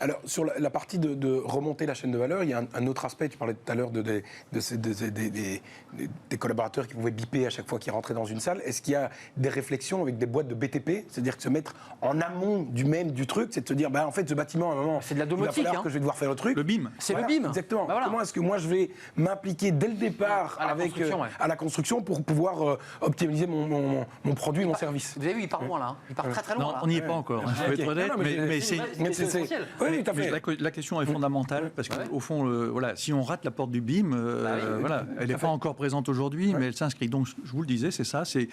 Alors, sur la partie de remonter la chaîne de valeur, il y a un autre aspect. Tu parlais tout à l'heure des collaborateurs qui pouvaient biper à chaque fois qu'ils rentraient dans une salle. Est-ce qu'il y a des réflexions avec des boîtes de BTP? C'est-à-dire que se mettre en amont du truc, c'est de se dire, en fait, ce bâtiment, à un moment, c'est de la domotique, il va falloir que je vais devoir faire le truc. Le BIM. C'est Voilà, le BIM. Exactement. Bah voilà. Comment est-ce que moi, je vais m'impliquer dès le départ à la construction pour pouvoir optimiser mon produit, mon service? Vous avez vu, il part loin là. Il part très très loin. Non, là. on n'y est pas encore. Je peux être honnête, Non, mais c'est essentiel. Oui, tout à fait. la question est fondamentale parce qu'au fond, voilà, si on rate la porte du BIM, voilà, elle n'est pas encore présente aujourd'hui, mais elle s'inscrit. Donc, je vous le disais, c'est ça, c'est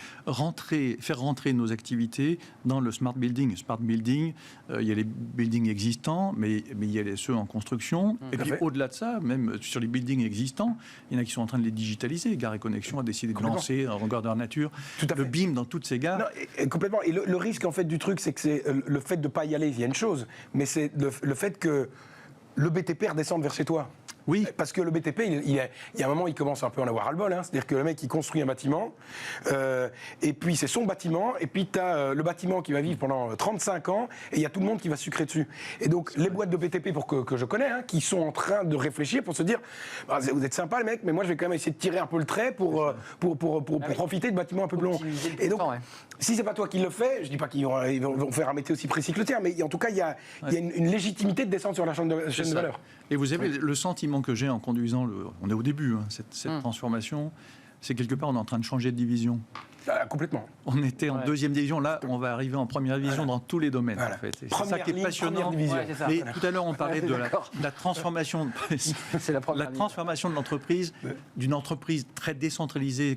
faire rentrer nos activités dans le smart building. Smart building, il y a les buildings existants, mais il y a ceux en construction. Et puis, au-delà de ça, même sur les buildings existants, il y en a qui sont en train de les digitaliser. Gare et Connexion a décidé de lancer un regard de la nature. Le BIM dans toutes ces gares. Non, complètement. Et le risque, en fait, du truc, c'est que c'est le fait de ne pas y aller, il y a une chose, mais c'est le fait que le BTP redescende vers chez toi. Oui. Parce que le BTP, il y a un moment, il commence un peu à en avoir ras-le-bol. C'est-à-dire que le mec, il construit un bâtiment, et puis c'est son bâtiment, et puis tu as le bâtiment qui va vivre pendant 35 ans, et il y a tout le monde qui va sucrer dessus. Et donc, les boîtes de BTP que je connais, qui sont en train de réfléchir pour se dire, vous êtes sympa, les mecs, mais moi, je vais quand même essayer de tirer un peu le trait pour profiter de bâtiments un peu plus longs. Et donc, si c'est pas toi qui le fais, je dis pas qu'ils vont faire un métier aussi précis que le tien, mais en tout cas, il y a une légitimité de descendre sur la chaîne de valeur. Et vous avez le sentiment que j'ai en conduisant, on est au début, cette transformation, c'est quelque part on est en train de changer de division. Complètement. On était en deuxième division, là on va arriver en première division dans tous les domaines. En fait. C'est ça qui est passionnant. Mais tout à l'heure on parlait de la transformation, la transformation de l'entreprise, d'une entreprise très décentralisée